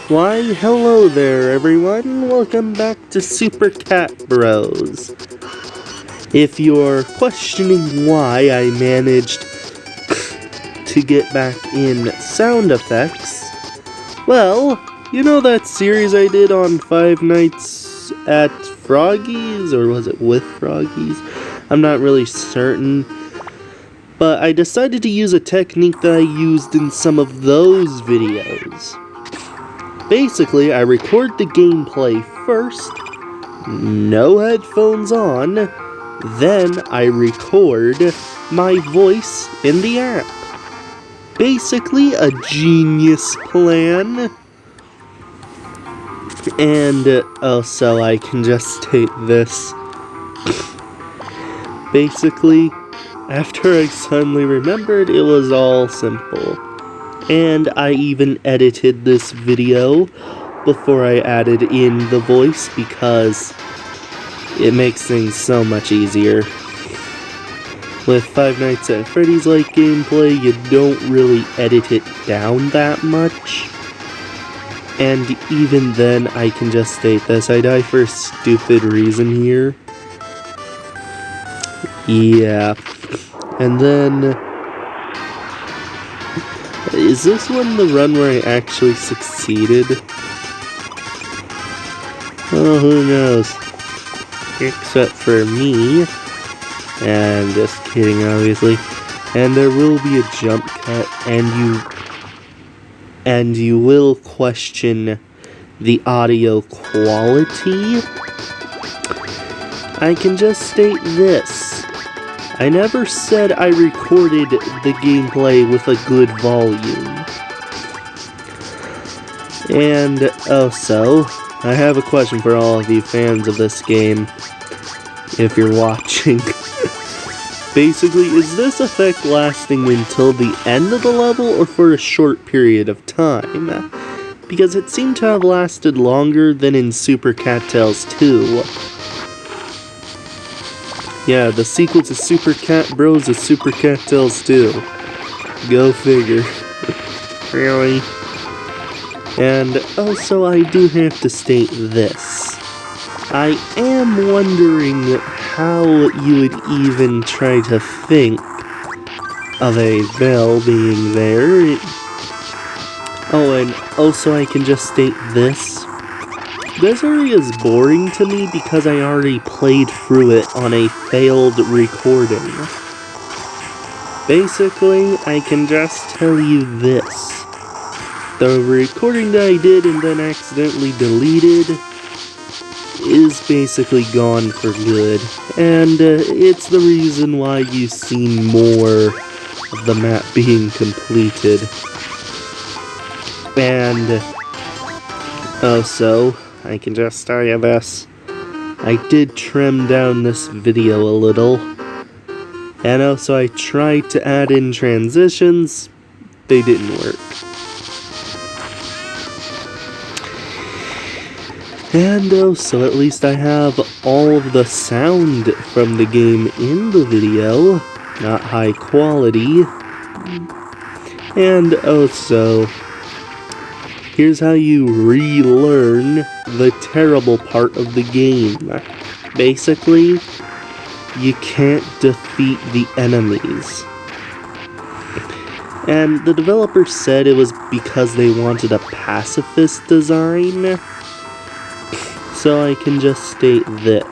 Why, hello there everyone, welcome back to Super Cat Bros. If you're questioning why I managed to get back in sound effects, well, you know that series I did on Five Nights at Froggy's, or was it with Froggy's? I'm not really certain, but I decided to use a technique that I used in some of those videos. Basically, I record the gameplay first, no headphones on, then I record my voice in the app. Basically, a genius plan. And also, I can just state this. Basically, after I suddenly remembered, it was all simple. And I even edited this video before I added in the voice because it makes things so much easier. With Five Nights at Freddy's-like gameplay, you don't really edit it down that much. And even then, I can just state this, I die for a stupid reason here. Yeah. And then... is this one the run where I actually succeeded? Oh, who knows? Except for me. And just kidding, obviously. And there will be a jump cut, and you will question the audio quality. I can just state this. I never said I recorded the gameplay with a good volume. And also, I have a question for all of you fans of this game, if you're watching. Basically, is this effect lasting until the end of the level or for a short period of time? Because it seemed to have lasted longer than in Super Cat Tales 2. Yeah, the sequel to Super Cat Bros is Super Cat Tales 2. Go figure. Really? And also, I do have to state this. I am wondering how you would even try to think of a bell being there. Oh, and also I can just state this. This area is boring to me because I already played through it on a failed recording. Basically, I can just tell you this. The recording that I did and then accidentally deleted is basically gone for good. And it's the reason why you've seen more of the map being completed. And also, I can just tell you this, I did trim down this video a little, and also I tried to add in transitions, they didn't work. And also, at least I have all of the sound from the game in the video, not high quality. And also, here's how you relearn the terrible part of the game. Basically, you can't defeat the enemies. And the developer said it was because they wanted a pacifist design. So I can just state this.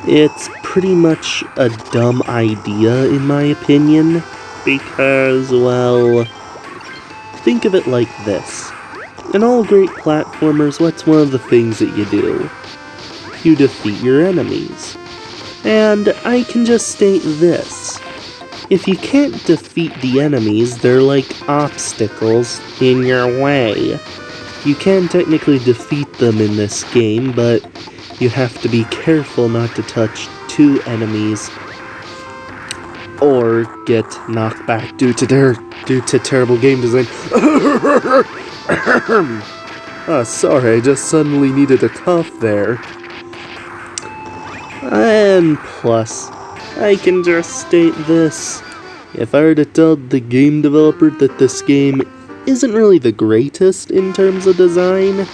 It's pretty much a dumb idea in my opinion, because, well, think of it like this. In all great platformers, what's one of the things that you do? You defeat your enemies. And I can just state this. If you can't defeat the enemies, they're like obstacles in your way. You can technically defeat them in this game, but you have to be careful not to touch two enemies or get knocked back due to terrible game design. Sorry, I just suddenly needed a cough there. And plus, I can just state this. If I were to tell the game developer that this game isn't really the greatest in terms of design,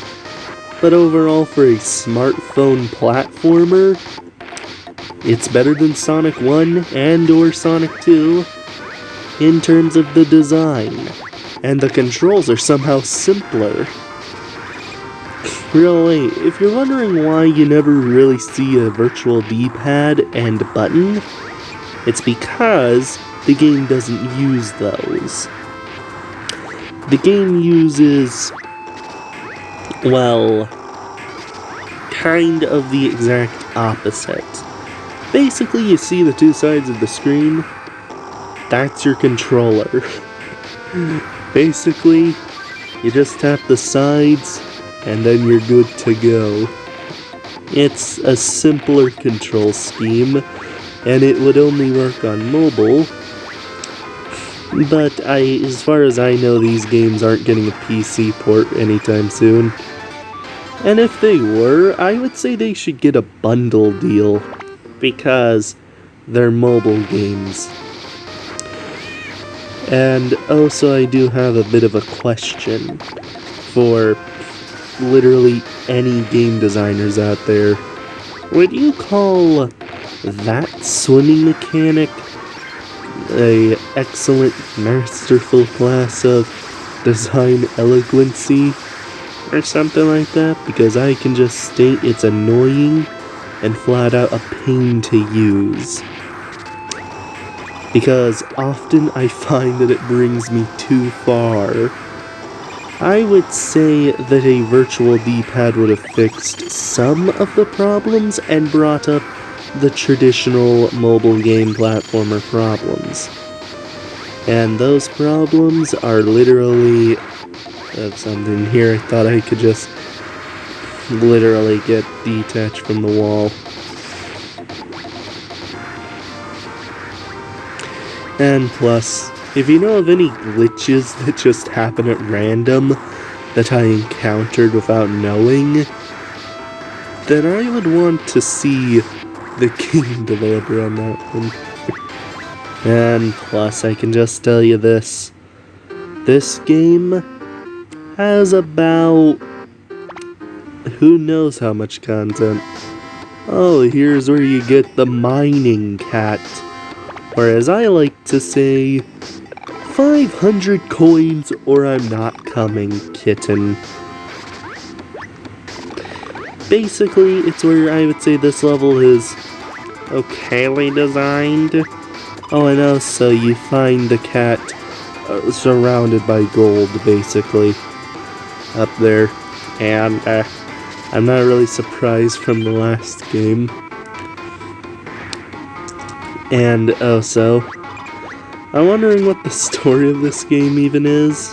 but overall for a smartphone platformer, it's better than Sonic 1 and or Sonic 2 in terms of the design, and the controls are somehow simpler. Really, if you're wondering why you never really see a virtual D-pad and button, it's because the game doesn't use those. The game uses, well, kind of the exact opposite. Basically, you see the two sides of the screen, that's your controller. Basically, you just tap the sides, and then you're good to go. It's a simpler control scheme, and it would only work on mobile, but as far as I know, these games aren't getting a PC port anytime soon. And if they were, I would say they should get a bundle deal, because they're mobile games. And also, I do have a bit of a question for literally any game designers out there. Would you call that swimming mechanic a excellent, masterful class of design eloquency or something like that? Because I can just state it's annoying and flat out a pain to use. Because often I find that it brings me too far. I would say that a virtual D-pad would have fixed some of the problems and brought up the traditional mobile game platformer problems. And those problems are literally... something here I thought I could just literally get detached from the wall. And plus, if you know of any glitches that just happen at random that I encountered without knowing, then I would want to see the game developer on that one. And plus, I can just tell you this. This game has about... who knows how much content. Oh, here's where you get the mining cat. Or as I like to say, 500 coins or I'm not coming, kitten. Basically, it's where I would say this level is okayly designed. Oh, and also you find the cat surrounded by gold, basically, up there. And I'm not really surprised from the last game. And also, I'm wondering what the story of this game even is,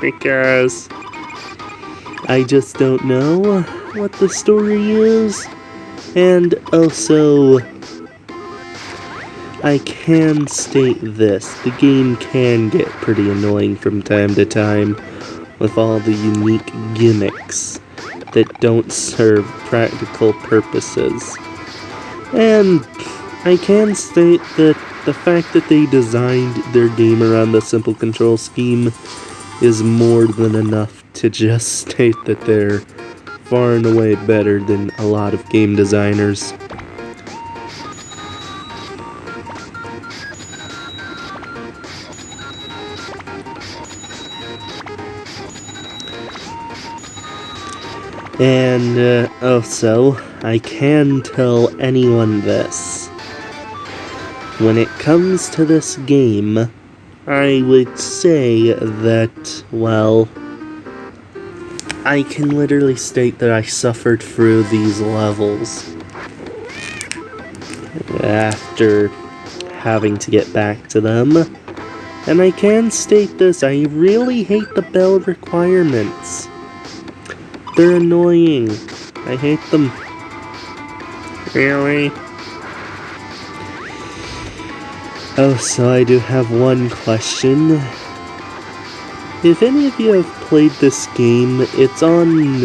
because I just don't know what the story is. And also, I can state this, the game can get pretty annoying from time to time with all the unique gimmicks that don't serve practical purposes. And I can state that the fact that they designed their game around the simple control scheme is more than enough to just state that they're far and away better than a lot of game designers. And also, I can tell anyone this. When it comes to this game, I would say that, well, I can literally state that I suffered through these levels after having to get back to them. And I can state this, I really hate the bell requirements. They're annoying. I hate them. Really? Oh, so I do have one question. If any of you have played this game, it's on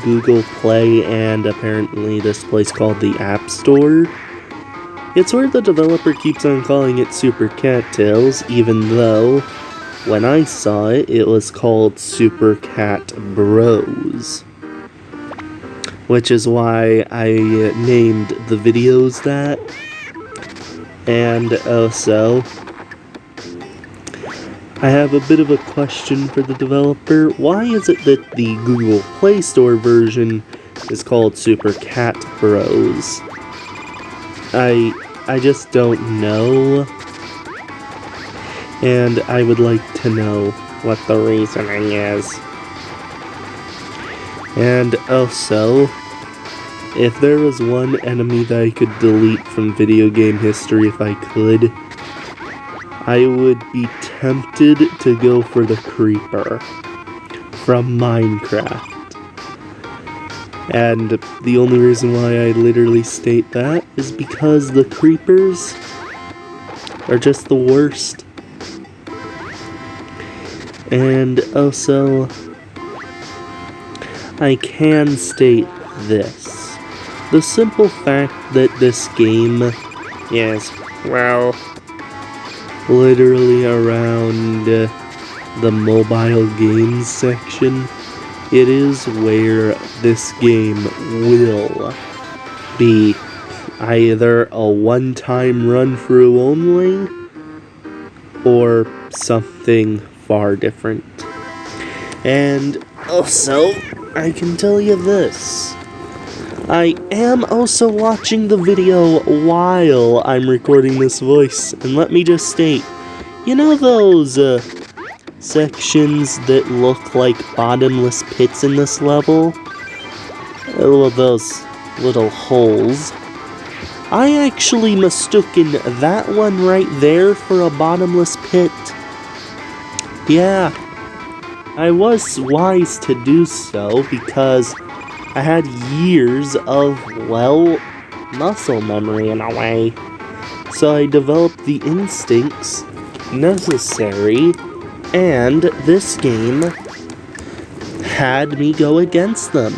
Google Play and apparently this place called the App Store. It's where the developer keeps on calling it Super Cat Tales, even though when I saw it, it was called Super Cat Bros, which is why I named the videos that. And also, I have a bit of a question for the developer. Why is it that the Google Play Store version is called Super Cat Bros? I just don't know. And I would like to know what the reasoning is. And also, if there was one enemy that I could delete from video game history if I could, I would be tempted to go for the Creeper from Minecraft. And the only reason why I literally state that is because the Creepers are just the worst. And also, I can state this. The simple fact that this game is, well, literally around the mobile games section, it is where this game will be either a one-time run-through only, or something far different. And also, I can tell you this. I am also watching the video while I'm recording this voice, and let me just state, you know those sections that look like bottomless pits in this level? Well, those little holes. I actually mistaken that one right there for a bottomless pit. Yeah, I was wise to do so because I had years of, well, muscle memory in a way. So I developed the instincts necessary, and this game had me go against them.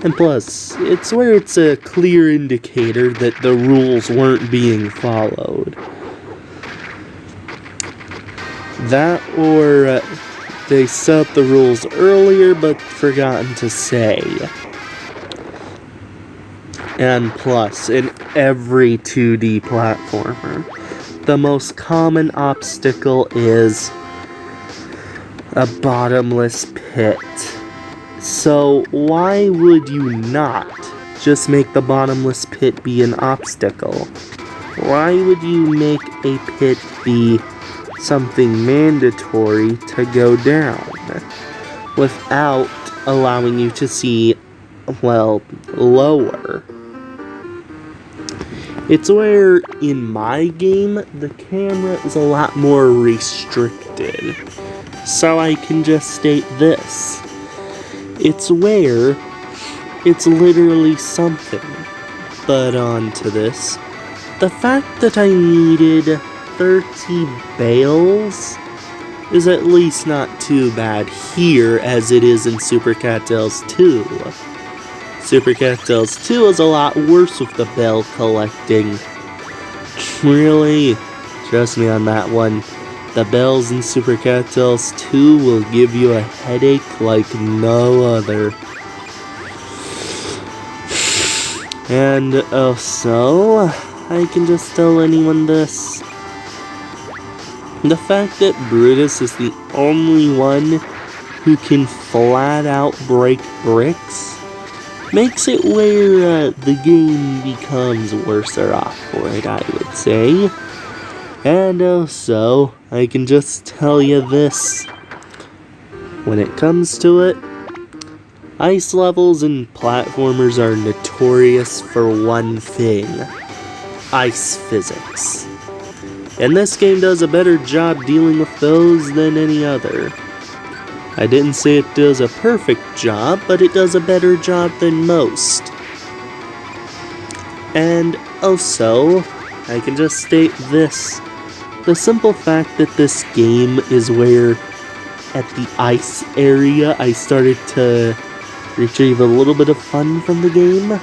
And plus, it's where it's a clear indicator that the rules weren't being followed. That or they set up the rules earlier but forgotten to say. And plus, in every 2D platformer, the most common obstacle is a bottomless pit. So why would you not just make the bottomless pit be an obstacle? Why would you make a pit be something mandatory to go down without allowing you to see, well, lower? It's where, in my game, the camera is a lot more restricted. So I can just state this. It's where it's literally something. But on to this. The fact that I needed 30 bales is at least not too bad here as it is in Super Cat Tales 2. Super Cat Tales 2 is a lot worse with the bale collecting. Really, trust me on that one. The bells in Super Cat Tales 2 will give you a headache like no other. And also, I can just tell anyone this. The fact that Brutus is the only one who can flat out break bricks makes it where the game becomes worse off for it, I would say. And also, I can just tell you this. When it comes to it, ice levels and platformers are notorious for one thing: ice physics. And this game does a better job dealing with those than any other. I didn't say it does a perfect job, but it does a better job than most. And also, I can just state this. The simple fact that this game is where, at the ice area, I started to retrieve a little bit of fun from the game.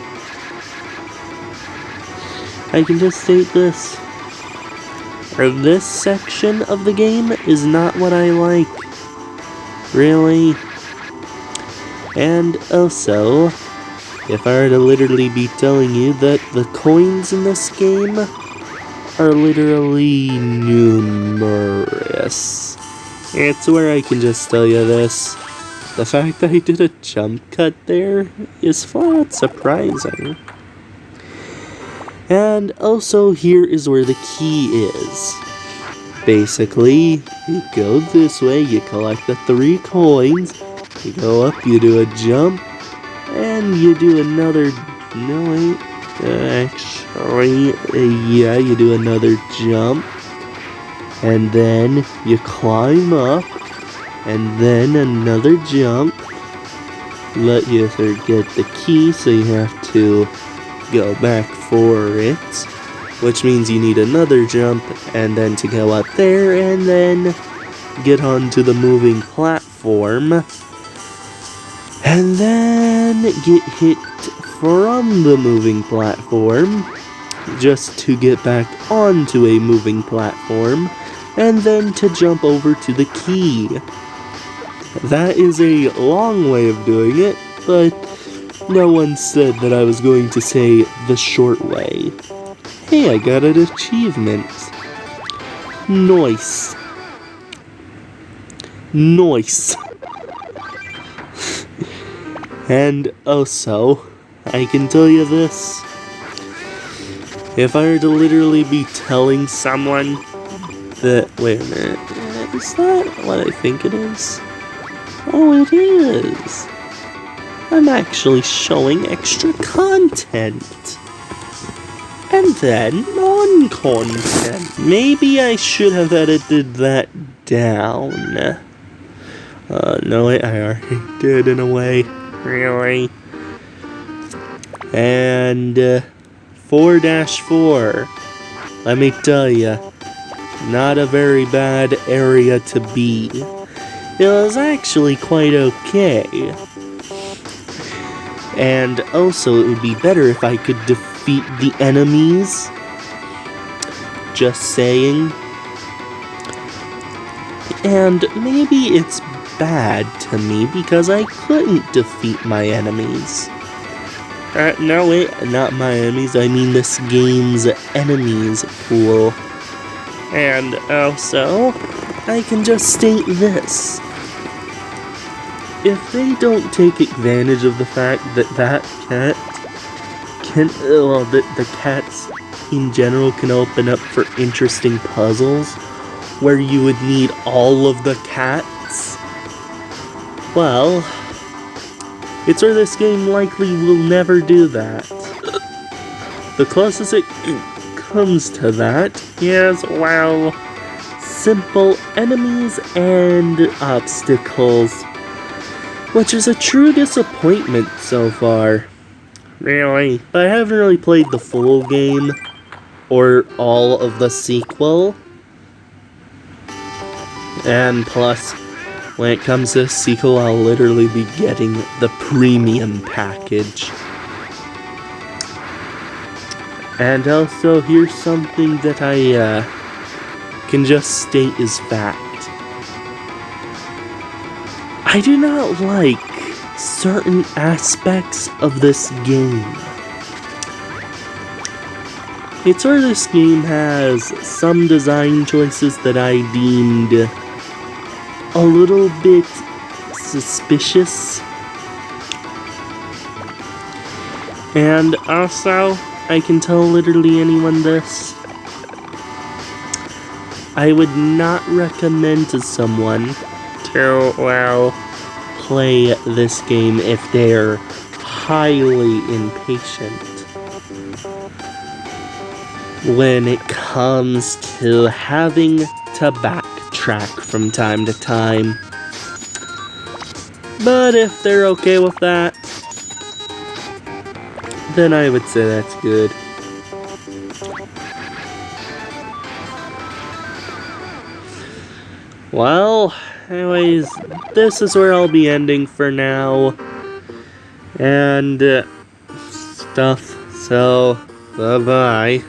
I can just state this. This section of the game is not what I like. Really. And also, if I were to literally be telling you that the coins in this game are literally numerous. It's where I can just tell you this. The fact that I did a jump cut there is flat surprising. And also, here is where the key is. Basically, you go this way, you collect the 3 coins, you go up, you do a jump, and you do another... No, wait. Actually, yeah, you do another jump. And then you climb up, and then another jump. Let you get the key, so you have to go back for it, which means you need another jump, and then to go up there, and then get onto the moving platform, and then get hit from the moving platform, just to get back onto a moving platform, and then to jump over to the key. That is a long way of doing it, but no one said that I was going to say the short way. Hey, I got an achievement. Nice. Nice. And also, I can tell you this. If I were to literally be telling someone that... Wait a minute. Is that what I think it is? Oh, it is. I'm actually showing extra content. And then non-content. Maybe I should have edited that down. No, I already did in a way. Really? And 4-4. Let me tell ya, not a very bad area to be. It was actually quite okay. And also, it would be better if I could defeat the enemies. Just saying. And maybe it's bad to me because I couldn't defeat my enemies. No, wait, not my enemies, I mean this game's enemies pool. And also, I can just state this. If they don't take advantage of the fact that that cat can, well, the cats in general can open up for interesting puzzles where you would need all of the cats, well, it's where this game likely will never do that. The closest it comes to that is, well, simple enemies and obstacles, which is a true disappointment so far. Really, but I haven't really played the full game or all of the sequel. And plus, when it comes to this sequel, I'll literally be getting the premium package. And also, here's something that I can just state as fact. I do not like certain aspects of this game. It's where this game has some design choices that I deemed a little bit suspicious. And also, I can tell literally anyone this. I would not recommend to someone to, well, play this game if they're highly impatient when it comes to having to backtrack from time to time. But if they're okay with that, then I would say that's good. Well, anyways, this is where I'll be ending for now. And stuff, so bye-bye.